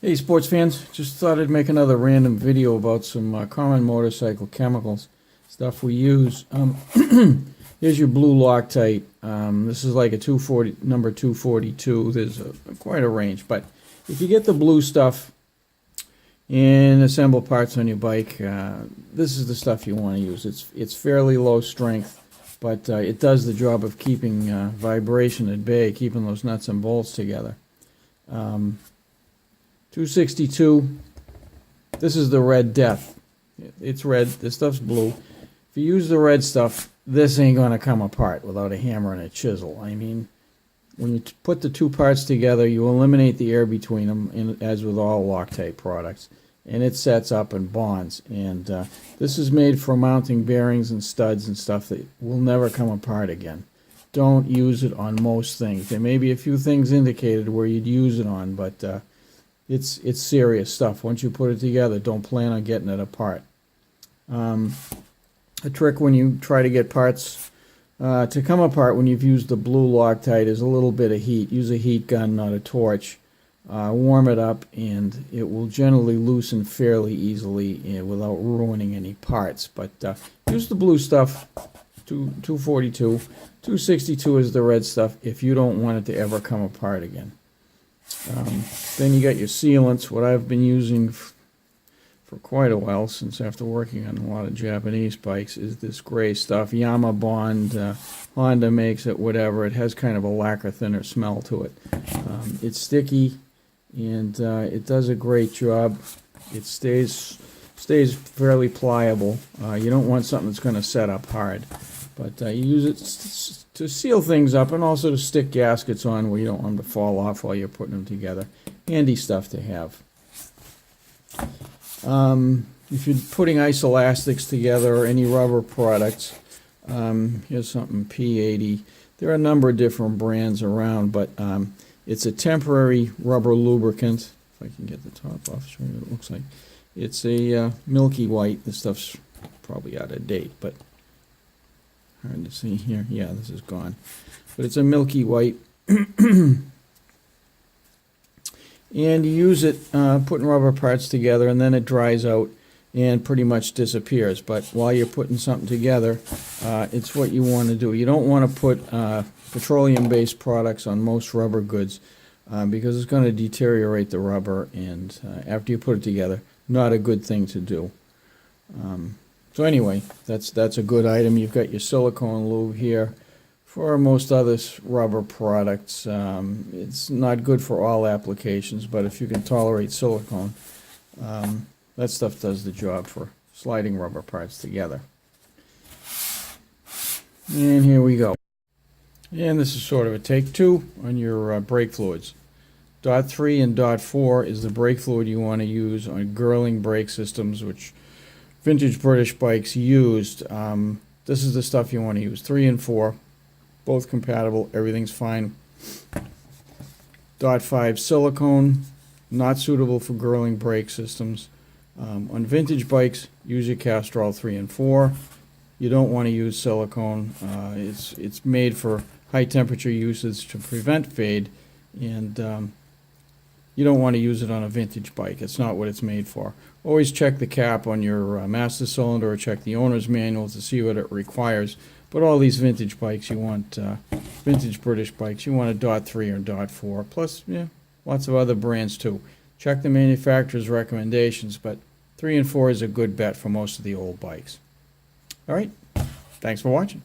Hey sports fans, just thought I'd make another random video about some common motorcycle chemicals, stuff we use. Here's your blue Loctite. This is like a 240, number 242. There's quite a range, but if you get the blue stuff and assemble parts on your bike, this is the stuff you want to use. It's fairly low strength, but it does the job of keeping vibration at bay, keeping those nuts and bolts together. 262, this is the red death. It's red, this stuff's blue. If you use the red stuff, this ain't gonna come apart without a hammer and a chisel. I mean, when you put the two parts together, you eliminate the air between them, as with all Loctite products, and it sets up and bonds. And this is made for mounting bearings and studs and stuff that will never come apart again. Don't use it on most things. There may be a few things indicated where you'd use it on, but it's serious stuff. Once you put it together, don't plan on getting it apart. A trick when you try to get parts to come apart when you've used the blue Loctite is a little bit of heat. Use a heat gun, not a torch. Warm it up, and it will generally loosen fairly easily without ruining any parts. But use the blue stuff, 242. 262 is the red stuff if you don't want it to ever come apart again. Then you got your sealants. What I've been using for quite a while, since after working on a lot of Japanese bikes, is this gray stuff. Yamabond, Honda makes it, whatever. It has kind of a lacquer thinner smell to it. It's sticky, and it does a great job. It stays fairly pliable. You don't want something that's going to set up hard. But you use it to seal things up and also to stick gaskets on where you don't want them to fall off while you're putting them together. Handy stuff to have. If you're putting isolastics together or any rubber products, here's something P80. There are a number of different brands around, but it's a temporary rubber lubricant. If I can get the top off, show you what it looks like. It's a milky white. This stuff's probably out of date, but hard to see here. Yeah, this is gone. But it's a milky white. And you use it putting rubber parts together, and then it dries out and pretty much disappears. But while you're putting something together, it's what you want to do. You don't want to put petroleum-based products on most rubber goods because it's going to deteriorate the rubber, and after you put it together, not a good thing to do. So anyway, that's a good item. You've got your silicone lube here. For most other rubber products, it's not good for all applications, but if you can tolerate silicone, that stuff does the job for sliding rubber parts together. And here we go. And this is sort of a take two on your brake fluids. Dot 3 and dot 4 is the brake fluid you want to use on Girling brake systems, which vintage British bikes used. This is the stuff you want to use. 3 and 4, both compatible. Everything's fine. Dot 5 silicone, not suitable for Girling brake systems. On vintage bikes, use your Castrol 3 and 4. You don't want to use silicone. It's made for high temperature usage to prevent fade, and you don't want to use it on a vintage bike. It's not what it's made for. Always check the cap on your master cylinder or check the owner's manual to see what it requires. But all these vintage bikes, you want, vintage British bikes, you want a dot 3 or dot 4. Plus, yeah, lots of other brands too. Check the manufacturer's recommendations, but 3 and 4 is a good bet for most of the old bikes. All right, thanks for watching.